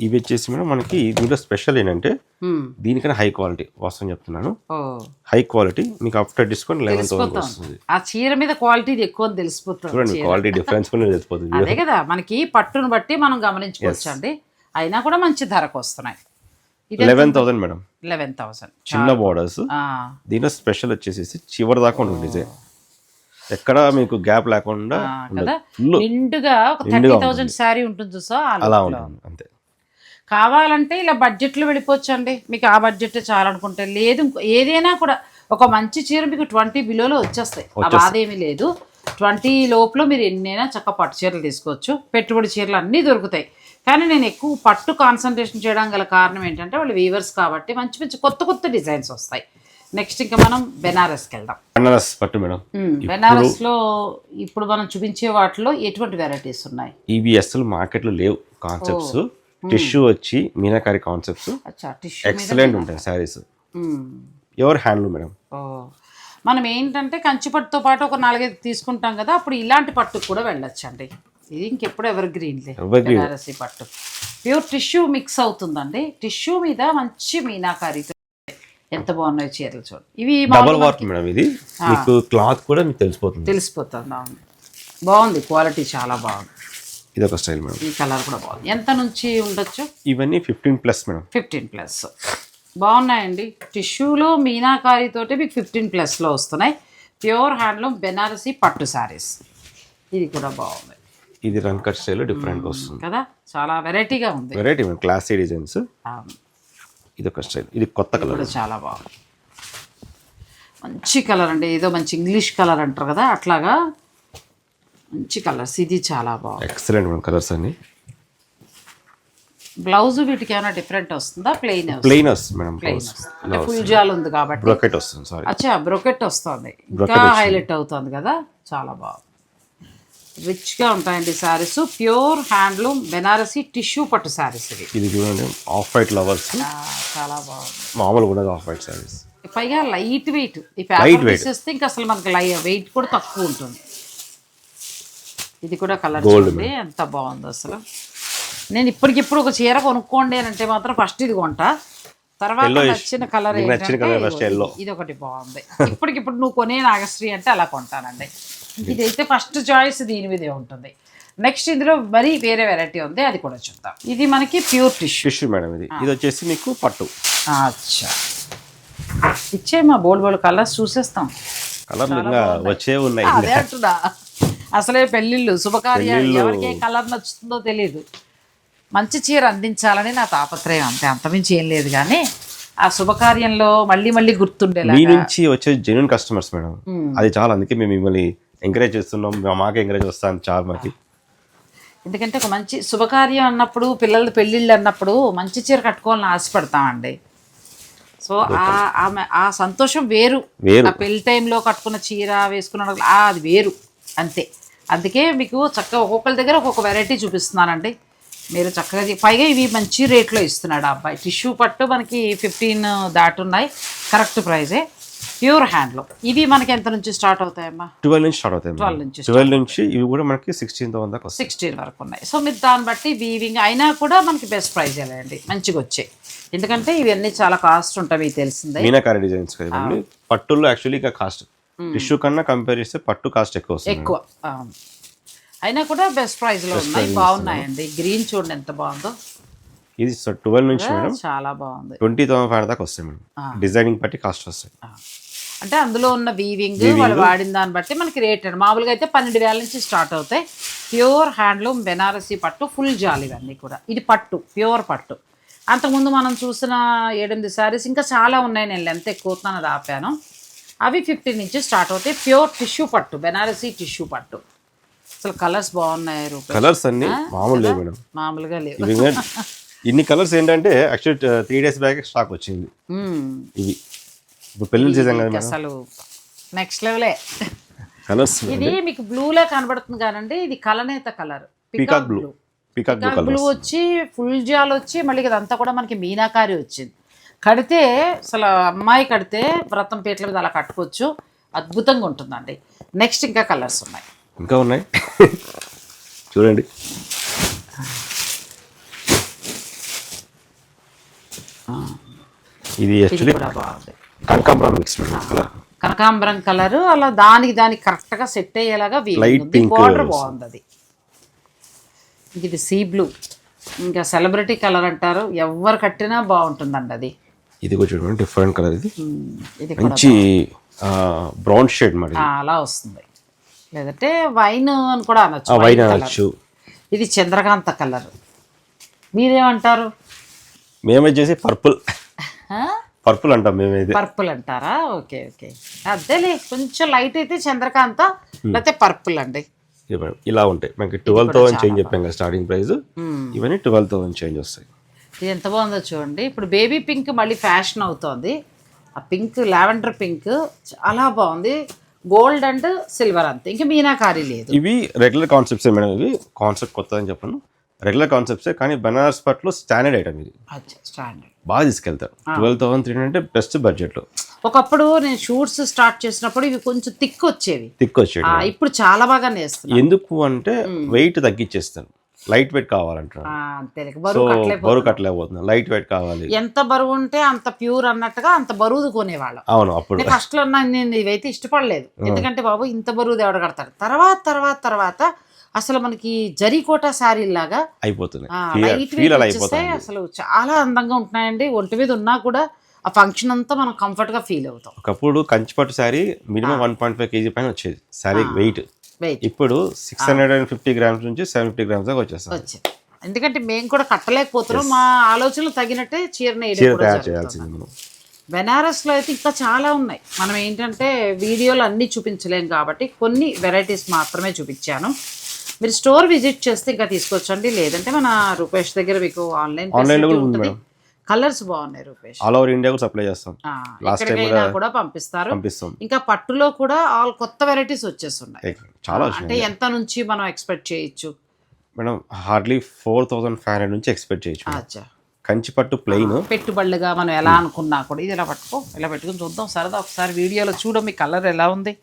ఇవి వచ్చేసి మేడం మనకి దీంట్లో స్పెషల్ ఏంటంటే దీనికన్నా హై క్వాలిటీ వాస్తవం చెప్తున్నాను. హై క్వాలిటీ మీకు ఆఫ్టర్ డిస్కౌంట్ 11,000 వస్తుంది. ఆ చీర మీద క్వాలిటీ ఎక్కువ తెలిసిపోతుంది. చూడండి క్వాలిటీ డిఫరెన్స్ కూడా తెలిసిపోతుంది. అదే కదా, మనకి పట్టును బట్టి మనం గమనించుకోవచ్చు అండి. అయినా కూడా మంచి ధరకు వస్తున్నాయి. 11,000 మేడం. 11,000 చిన్న బార్డర్స్. దీంట్లో స్పెషల్ వచ్చేసి చివరి దాకా ఉంటుంది డిజైన్, ఎక్కడ మీకు గ్యాప్ లేకుండా నిండుగా ఒక 30,000 శారీ ఉంటుంది. సో అలా ఉంటుంది అంతే. కావాలంటే ఇలా బడ్జెట్లో వెళ్ళిపోవచ్చు అండి. మీకు ఆ బడ్జెట్ చాలనుకుంటే, లేదు ఏదైనా కూడా ఒక మంచి చీర మీకు 20 బిలోలో వచ్చేస్తాయి. అదేమీ లేదు, 20 లోపల మీరు ఎన్నైనా చక్క పట్టు చీరలు తీసుకోవచ్చు. పెట్టుబడి చీరలు అన్నీ దొరుకుతాయి. కానీ నేను ఎక్కువ పట్టు కాన్సన్ట్రేషన్ చేయడం గల కారణం ఏంటంటే వాళ్ళు వీవర్స్ కాబట్టి మంచి మంచి కొత్త కొత్త డిజైన్స్ వస్తాయి. నెక్స్ట్ ఇంకా మనం బెనారస్కి వెళ్దాం. బెనారస్ పట్టు మేడం. బెనారస్ లో ఇప్పుడు మనం చూపించే వాటిలో ఎటువంటి వెరైటీస్ ఉన్నాయి? ఇవి అసలు మార్కెట్లో లేవు కాన్సెప్ట్స్. టిష్యూ వచ్చి మీనాకారి కాన్సెప్ట్స్ ఎక్సలెంట్ ఉంటాయి సారీస్. Ever handloom madam. మనం ఏంటంటే కంచి పట్టుతో పాటు ఒక 4-5 తీసుకుంటాం కదా, అప్పుడు ఇలాంటి పట్టుకు కూడా వెళ్ళొచ్చు అండి. ఇది ఇంకెప్పుడు ఎవర్ గ్రీన్ బెనారసీ పట్టు ప్యూర్ టిష్యూ మిక్స్ అవుతుందండి. టిష్యూ మీద మంచి మీనాకారి, ఎంత బాగున్నాయి చీరలు చూడండి. ఇవి డబుల్ వర్క్ మేడం. ఇది మీకు క్లాత్ కూడా మీకు తెలిసిపోతుంది. అవును, బాగుంది, క్వాలిటీ చాలా బాగుంది. ఇది ఒక స్టైల్ మేడం. ఈ కలర్ కూడా బాగుంది. ఎంత నుంచి ఉండొచ్చు? ఇవన్నీ 15+ మేడం. 15+ బాగున్నాయండి. టిష్యూలో మీనాకారి తోటి మీకు 15+లో వస్తున్నాయి. ప్యూర్ హ్యాండ్లూమ్ బెనారసీ పట్టు శారీస్. ఇది కూడా బాగుంది. ఇది రన్ కట్ స్టైల్ డిఫరెంట్ వస్తుంది కదా, చాలా వెరైటీగా ఉంది. Variety madam, classy designs. ఇది ఒక స్టైల్, ఇది కొత్త కలర్, చాలా బాగుంది. మంచి కలర్ అండి, ఏదో మంచి ఇంగ్లీష్ కలర్ అంటారు కదా, అట్లాగా మంచి కలర్స్. ఇది చాలా బాగుంది, ఎక్సలెంట్ మేడం కలర్స్ అన్ని. బ్లౌజ్ వీటికి ఏమైనా డిఫరెంట్ వస్తుందా? Plain madam. అంటే ఫుల్ జాల్ ఉంది కాబట్టి బ్రోకెట్ వస్తుంది. సారీ, అచ్చా బ్రోకెట్ వస్తుంది, ఇంకా హైలైట్ అవుతుంది కదా, చాలా బాగుంది. రిచ్గా ఉంటాయండి saris. Pure handloom Banarasi tissue పట్టు శారీస్. ఇది చూడండి, ఆఫ్ వైట్ లవర్స్ చాలా బాగుంది. మామూలు కూడా ఆఫ్ వైట్ శారీస్. పైగా లైట్ వెయిట్. ఈ పేపర్ తీసేస్తే ఇంకా అసలు మనకి వెయిట్ కూడా తక్కువ ఉంటుంది. ఇది కూడా కలర్ చూడండి ఎంత బాగుంది అసలు. నేను ఇప్పటికిప్పుడు ఒక చీర కొనుక్కోండి అని అంటే మాత్రం ఫస్ట్ ఇది కొంటా, తర్వాత నచ్చిన కలర్ ఇది ఒకటి బాగుంది. ఇప్పటికిప్పుడు నువ్వు కొనే నాగశ్రీ అంటే అలా కొంటానండి. ఇదైతే ఫస్ట్ చాయిస్ దీని మీదే ఉంటుంది. నెక్స్ట్ ఇందులో మరి వేరే వెరైటీ ఉంది, అది కూడా చూద్దాం. ఇది మనకి ప్యూర్ టిష్యూ మేడం. ఇది వచ్చేసి మీకు పట్టు. అచ్చా, ఇచ్చే మా బోల్డ్ కలర్స్ చూసేస్తాం. కలర్ వచ్చే ఉన్నాయి. అదే అంటున్నా, అసలే పెళ్ళిళ్ళు శుభకార్యాలు ఎవరికి ఏ కలర్ నచ్చుతుందో తెలియదు. మంచి చీర అందించాలని నా తాపత్రయం, అంతే, అంతమించి ఏం లేదు. కానీ ఆ శుభకార్యంలో మళ్ళీ మళ్ళీ గుర్తుండేలా మీ నుంచి వచ్చే జెన్యూన్ కస్టమర్స్ మేడం, అది చాలా. అందుకే మేము మిమ్మల్ని ఎంకరేజ్ చేస్తున్నాం, మాకు ఎంకరేజ్ వస్తాను చాలా మాకు. ఎందుకంటే ఒక మంచి శుభకార్యం అన్నప్పుడు, పిల్లల పెళ్ళిళ్ళు అన్నప్పుడు మంచి చీర కట్టుకోవాలని ఆశపడతామండి. సో ఆ సంతోషం వేరు. ఆ పెళ్లి టైంలో కట్టుకున్న చీర వేసుకున్న అది వేరు అంతే. అందుకే మీకు చక్కగా ఒక్కొక్కరి దగ్గర ఒక్కొక్క వెరైటీ చూపిస్తున్నానండి. మీరు చక్కగా పైగా ఇవి మంచి రేట్లో ఇస్తున్నాడు ఆ అబ్బాయి. టిష్యూ పట్టు మనకి 15 దాటున్నాయి, కరెక్ట్ ప్రైజే, ప్యూర్ హ్యాండ్లూమ్. ఇవి మనకి ఎంత నుంచి స్టార్ట్ అవుతాయమ్మా? 12 నుంచి స్టార్ట్ అవుతాయి. 12 నుంచి ఇవి కూడా మనకి 16,000 దాకా 16 వరకు ఉన్నాయి. సో మీరు దాన్ని బట్టి వీవింగ్ అయినా కూడా మనకి బెస్ట్ ప్రైజ్ అండి, మంచిగా వచ్చాయి. ఎందుకంటే ఇవన్నీ చాలా కాస్ట్ ఉంటాయి, మీకు తెలిసిందే. మీనాకారి డిజైన్స్ కదండి. పట్టుల్లో యాక్చువల్లీ కాస్ట్ టిష్యూ కన్నా కంపేర్ చేస్తే పట్టు కాస్ట్ ఎక్కువ. అయినా కూడా బెస్ట్ ప్రైస్ లో ఉన్నాయి, బాగున్నాయండి. గ్రీన్ చూడండి ఎంత బాగుందో. ఇది 12 నుంచి మేడం చాలా బాగుంది. 20,500 దాకా వస్తాయి మేడం. డిజైనింగ్ బట్టి కాస్ట్ వస్తాయి. అంటే అందులో ఉన్న వీవింగ్ వాళ్ళు వాడిన దాన్ని బట్టి మనకి రేట్ అండి. మామూలుగా అయితే 12,000 నుంచి స్టార్ట్ అవుతాయి. ప్యూర్ హ్యాండ్లూమ్ బెనారసీ పట్టు, ఫుల్ జాల్ ఇవన్నీ కూడా. ఇది పట్టు, ప్యూర్ పట్టు. అంతకుముందు మనం చూసిన 7-8 శారీస్ ఇంకా చాలా ఉన్నాయి, నేను లెంత్ ఎక్కువ అది ఆపాను. అవి 15 నుంచి స్టార్ట్ అవుతాయి. ప్యూర్ టిష్యూ పట్టు, బెనారసీ టిష్యూ పట్టు. అసలు కలర్స్ బాగున్నాయి. కలర్స్ అన్ని మామూలుగా లేవు. ఇన్ని కలర్స్ ఏంటంటే యాక్చువల్లీ 3 days బ్యాక్ స్టాక్ వచ్చింది. ఇవి ఇప్పుడు పెళ్లి సీజన్ కదా అసలు నెక్స్ట్ లెవెలే కలర్స్. ఇది మీకు బ్లూలా కనబడుతుంది కానండి, ఇది కలనేత colour, peacock blue. Peacock blue వచ్చి ఫుల్ జాల్ వచ్చి మళ్ళీ ఇదంతా కూడా మనకి మీనాకారి వచ్చింది. కడితే అసలు అమ్మాయి కడితే వ్రతం పీటల మీద అలా కట్టుకోవచ్చు, అద్భుతంగా ఉంటుందండి. నెక్స్ట్ ఇంకా కలర్స్ ఉన్నాయి, ఇంకా ఉన్నాయి చూడండి. ఇది యాక్చువల్లీ బాగుంది, కనకాంబరం మిక్స్ కనకాంబరం కలర్. అలా దానికి కరెక్ట్గా సెట్ అయ్యేలాగా బార్డర్ బాగుంది. అది ఇది సీ బ్లూ, ఇంకా సెలబ్రిటీ కలర్ అంటారు, ఎవరు కట్టినా బాగుంటుందండి అది. ఇది కూడా చూడండి డిఫరెంట్ కలర్. ఇది మంచి బ్రౌన్ షేడ్ మరి అలా వస్తుంది, లేదంటే వైన్ అని కూడా అనొచ్చు. వైన్ అనొచ్చు. ఇది చంద్రకాంత కలర్, మీరేమంటారు? మేమొచ్చేసి పర్పుల్ అంటాం. మేమైతే పర్పుల్ అంటారా? ఓకే ఓకే, అదేలే. కొంచెం లైట్ అయితే చంద్రకాంత, లేకపోతే పర్పుల్ అండి. ఇలా ఉంటాయి మనకి. 12,000 చేంజ్ చెప్పాం కదా స్టార్టింగ్ ప్రైస్. ఇవన్నీ 12,000 చేంజ్ వస్తాయి. ఇది ఎంత బాగుందో చూడండి. ఇప్పుడు బేబీ పింక్ మళ్ళీ ఫ్యాషన్ అవుతోంది. ఆ పింక్, లావెండర్ పింక్ చాలా బాగుంది. గోల్డ్ అండ్ సిల్వర్ అంతే, ఇంకా మీనాకారి లేదు. ఇవి రెగ్యులర్ కాన్సెప్ట్సే మేడం. ఇవి కాన్సెప్ట్ కొత్త అని చెప్పాను, రెగ్యులర్ కాన్సెప్ట్సే. కానీ బనారస్ పట్లో స్టాండర్డ్ ఐటమ్ ఇది, స్టాండర్డ్ బాగా తీసుకెళ్తారు. 12,300 అంటే బెస్ట్ బడ్జెట్లో. ఒకప్పుడు నేను షూట్స్ స్టార్ట్ చేసినప్పుడు ఇవి కొంచెం థిక్ వచ్చేవి. ఇప్పుడు చాలా బాగా నేస్తున్నాను. ఎందుకు అంటే వెయిట్ తగ్గించేస్తాను, లైట్ వెయిట్ కావాలంటారు. బరువు కట్టలేకపోతున్నా, లైట్ వెయిట్ కావాలి. ఎంత బరువు ఉంటే అంత ప్యూర్ అన్నట్టుగా అంత బరువు కొనేవాళ్ళం. అవును, అప్పుడు ఫస్ట్ లో నేను ఇవైతే ఇష్టపడలేదు. ఎందుకంటే బాబు ఇంత బరువు ఎవడ కడతాడు. తర్వాత అసలు మనకి జరీకోట శారీ లాగా అయిపోతున్నాయి. అసలు చాలా అందంగా ఉంటున్నాయండి. ఒంటి మీద ఉన్నా కూడా ఆ ఫంక్షన్ అంతా మనం కంఫర్ట్ గా ఫీల్ అవుతాం. ఒకప్పుడు కంచిపట్టు శారీ మినిమం 1.5 kg పైన వచ్చేది శారీ వెయిట్. ఇప్పుడు 650 grams నుంచి 750 grams దాకా వచ్చేస్తాం. ఎందుకంటే మేము కూడా కట్టలేకపోతున్నాం, మా ఆలోచనలు తగినట్టే చీరని తయారు చేయాల్సింది. బెనారస్ లో అయితే ఇంకా చాలా ఉన్నాయి. మనం ఏంటంటే వీడియోలు అన్ని చూపించలేం కాబట్టి కొన్ని వెరైటీస్ మాత్రమే చూపించాను. మీరు స్టోర్ విజిట్ చేస్తే ఇంకా తీసుకోవచ్చండి, లేదంటే మన రూపేష్ దగ్గర మీకు ఆన్లైన్ ఉంటుంది. కలర్స్ బాగున్నాయి రూపేష్. ఆల్ ఓవర్ ఇండియా కూడా సప్లై చేస్తాం, ఎక్కడికైనా కూడా పంపిస్తారు. ఇంకా పట్టులో కూడా ఆల్ కొత్త వెరైటీస్ వచ్చేస్తున్నాయి చాలా. అంటే ఎంత నుంచి మనం ఎక్స్పెక్ట్ చేయొచ్చు మేడం? హార్డ్లీ 4,500 నుంచి ఎక్స్పెక్ట్ చేయొచ్చు. కంచి పట్టు ప్లెయిన్. పెట్టుబడులుగా మనం ఎలా అనుకున్నా కూడా ఇది ఇలా పట్టుకో, ఇలా పెట్టుకుని చూద్దాం సరదా ఒకసారి వీడియోలో చూడం మీ కలర్ ఎలా ఉంది.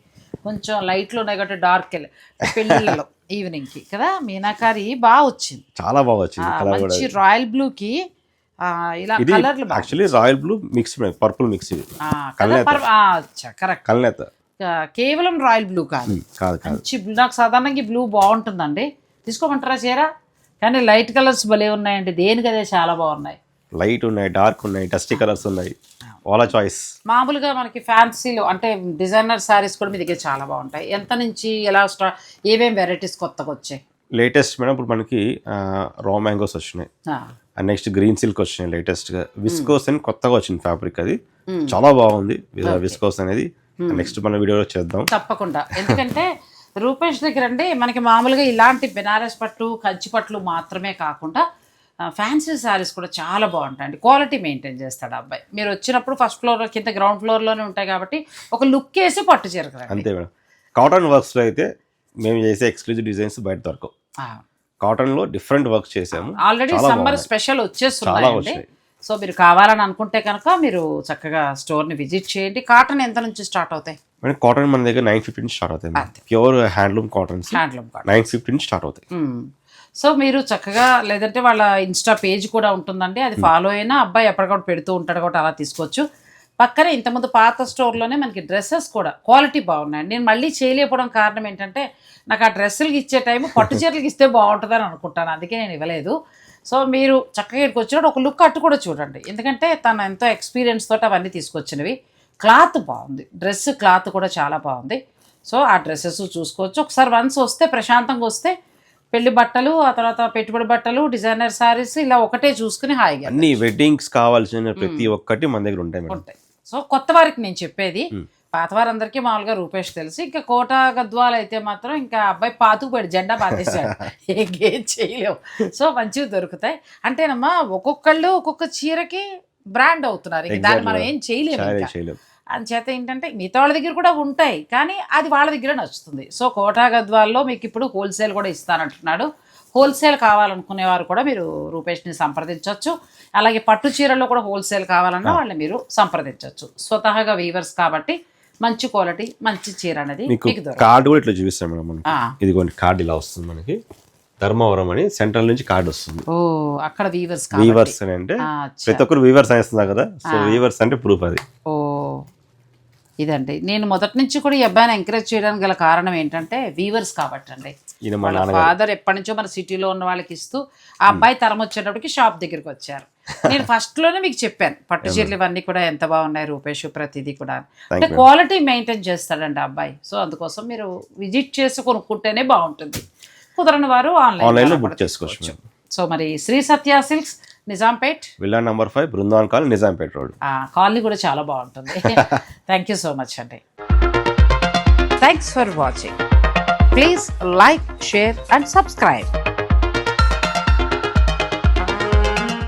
కొంచెం లైట్లు ఉన్నాయి కాబట్టి డార్క్ పెళ్ళిళ్ళలో ఈవినింగ్కి కదా మీనాకారి బాగా వచ్చింది, చాలా బాగా వచ్చింది. మంచి రాయల్ బ్లూకి ఇలా కలర్లు actually royal blue mix purple mix ఇది. కరెక్ట్, కల్నేత కేవలం రాయల్ బ్లూ కాదు, మంచి బ్లూ. నాకు సాధారణంగా బ్లూ బాగుంటుందండి, తీసుకోమంటారా చీర? కానీ లైట్ కలర్స్ భలే ఉన్నాయండి, దేనికి అదే చాలా బాగున్నాయి. లైట్ ఉన్నాయి, డార్క్ ఉన్నాయి, డస్టీ కలర్స్ ఉన్నాయి, వాళ్ళ చాయిస్. మామూలుగా మనకి ఫ్యాన్సీలో అంటే డిజైనర్ శారీస్ కూడా మీ దగ్గర చాలా బాగుంటాయి. ఎంత నుంచి ఎలా ఏమేమి వెరైటీస్ కొత్తగా వచ్చాయి? లేటెస్ట్ మేడం ఇప్పుడు మనకి రా మ్యాంగోస్ వచ్చినాయి, నెక్స్ట్ గ్రీన్ సిల్క్ వచ్చినాయి లేటెస్ట్గా. విస్కోస్ అని కొత్తగా వచ్చింది ఫ్యాబ్రిక్, అది చాలా బాగుంది విస్కోస్ అనేది. నెక్స్ట్ మన వీడియోలో చేద్దాం తప్పకుండా. ఎందుకంటే రూపేష్ దగ్గర అండి మనకి మామూలుగా ఇలాంటి బెనారస్ పట్టు కంచి పట్లు మాత్రమే కాకుండా ఫ్యాన్సీ శారీస్ కూడా చాలా బాగుంటాయండి. క్వాలిటీ మెయింటైన్ చేస్తాడు అబ్బాయి. మీరు వచ్చినప్పుడు ఫస్ట్ ఫ్లోర్ కింద గ్రౌండ్ ఫ్లోర్లోనే ఉంటాయి కాబట్టి ఒక లుక్ వేసి పట్టు చీర కదా. అంతే మేడం. కాటన్ వర్క్స్లో అయితే మేము చేసే ఎక్స్క్లూజివ్ డిజైన్స్ బయట దొరకవు. కాటన్లో డిఫరెంట్ వర్క్ చేసాము. ఆల్రెడీ సమ్మర్ స్పెషల్ వచ్చేస్తున్నాయండి. సో మీరు కావాలని అనుకుంటే కనుక మీరు చక్కగా స్టోర్ని విజిట్ చేయండి. కాటన్ ఎంత నుంచి స్టార్ట్ అవుతాయి? కాటన్ మన దగ్గర 950 నుంచి స్టార్ట్ అవుతాయి. ప్యూర్ హ్యాండ్లూమ్ కాటన్స్ 950 నుంచి స్టార్ట్ అవుతాయి. సో మీరు చక్కగా, లేదంటే వాళ్ళ ఇన్స్టా పేజ్ కూడా ఉంటుందండి, అది ఫాలో అయినా అబ్బాయి ఎప్పటికప్పుడు పెడుతూ ఉంటాడు కాబట్టి అలా తీసుకోవచ్చు. పక్కనే ఇంతకుముందు పాత స్టోర్లోనే మనకి డ్రెస్సెస్ కూడా క్వాలిటీ బాగున్నాయండి. నేను మళ్ళీ చేయలేకపోవడం కారణం ఏంటంటే నాకు ఆ డ్రెస్సులకి ఇచ్చే టైం పట్టు చీరలకి ఇస్తే బాగుంటుందని అనుకుంటాను, అందుకే నేను ఇవ్వలేదు. సో మీరు చక్కగా ఇక్కడికి వచ్చినప్పుడు ఒక లుక్ అట్టు కూడా చూడండి, ఎందుకంటే తను ఎంతో ఎక్స్పీరియన్స్ తోటి అవన్నీ తీసుకొచ్చినవి. క్లాత్ బాగుంది, డ్రెస్ క్లాత్ కూడా చాలా బాగుంది. సో ఆ డ్రెస్సెస్ చూసుకోవచ్చు. ఒకసారి వన్స్ వస్తే ప్రశాంతంగా వస్తే పెళ్లి బట్టలు, ఆ తర్వాత పెట్టుబడి బట్టలు, డిజైనర్ శారీస్ ఇలా ఒకటే చూసుకుని హాయిగా అన్ని వెడ్డింగ్స్ కావాల్సిన ప్రతి ఒక్కటి మన దగ్గర ఉంటాయి. సో కొత్త వారికి నేను చెప్పేది, పాత వారందరికీ మామూలుగా రూపేష్ తెలుసు. ఇంకా కోట గద్వాలు అయితే మాత్రం ఇంకా అబ్బాయి పాతుకుపోయాడు, జెండా పాతేసాడు, ఏం చేయలేవు. సో మంచివి దొరుకుతాయి. అంటేనమ్మా ఒక్కొక్కళ్ళు ఒక్కొక్క చీరకి బ్రాండ్ అవుతున్నారు, దాన్ని మనం ఏం చేయలేము. అందుచేత ఏంటంటే మిగతా వాళ్ళ దగ్గర కూడా ఉంటాయి కానీ అది వాళ్ళ దగ్గర నచ్చుతుంది. సో కోటా గద్వాల్లో మీకు ఇప్పుడు హోల్సేల్ కూడా ఇస్తానంటున్నాడు. హోల్సేల్ కావాలనుకునేవారు కూడా మీరు రూపేష్ని సంప్రదించవచ్చు. అలాగే పట్టు చీరల్లో కూడా హోల్సేల్ కావాలన్నా వాళ్ళని మీరు సంప్రదించవచ్చు. స్వతహాగా వీవర్స్ కాబట్టి మంచి క్వాలిటీ మంచి చీర అనేది మీకు కార్డు కూడా ఇట్లా చూపిస్తాం మేడం మనకి. ఇదిగోండి కార్డు ఇలా వస్తుంది మనకి, ధర్మవరం అని సెంట్రల్ నుంచి కార్డు వస్తుంది. ఓ అక్కడ వీవర్స్ వీవర్స్ అని అంటే ప్రతి ఒక్కరు వీవర్స్ అనేస్తున్నారు కదా, సో వీవర్స్ అంటే ప్రూఫ్ అది. ఓ ఇదండి, నేను మొదటి నుంచి కూడా ఈ అబ్బాయిని ఎంకరేజ్ చేయడానికి గల కారణం ఏంటంటే వీవర్స్ కాబట్టి అండి. వాళ్ళ ఫాదర్ ఎప్పటి నుంచో మన సిటీలో ఉన్న వాళ్ళకి ఇస్తూ ఆ అబ్బాయి తరం వచ్చేటప్పటికి షాప్ దగ్గరికి వచ్చారు. నేను ఫస్ట్లోనే మీకు చెప్పాను పట్టు చీరలు ఇవన్నీ కూడా ఎంత బాగున్నాయి రూపేష్, ప్రతిదీ కూడా అంటే క్వాలిటీ మెయింటైన్ చేస్తాడండి అబ్బాయి. సో అందుకోసం మీరు విజిట్ చేసి కొనుక్కుంటేనే బాగుంటుంది, కుదరని వారు ఆన్లైన్లో బుక్ చేసుకోవచ్చు. సో మరి Shri Satya silks Nizampet, villa number 5, Brindavan colony, Nizampet road. Colony కూడా చాలా బాగుంటుంది. థ్యాంక్ యూ సో మచ్ అండి. Thanks for watching. Please like, share and subscribe.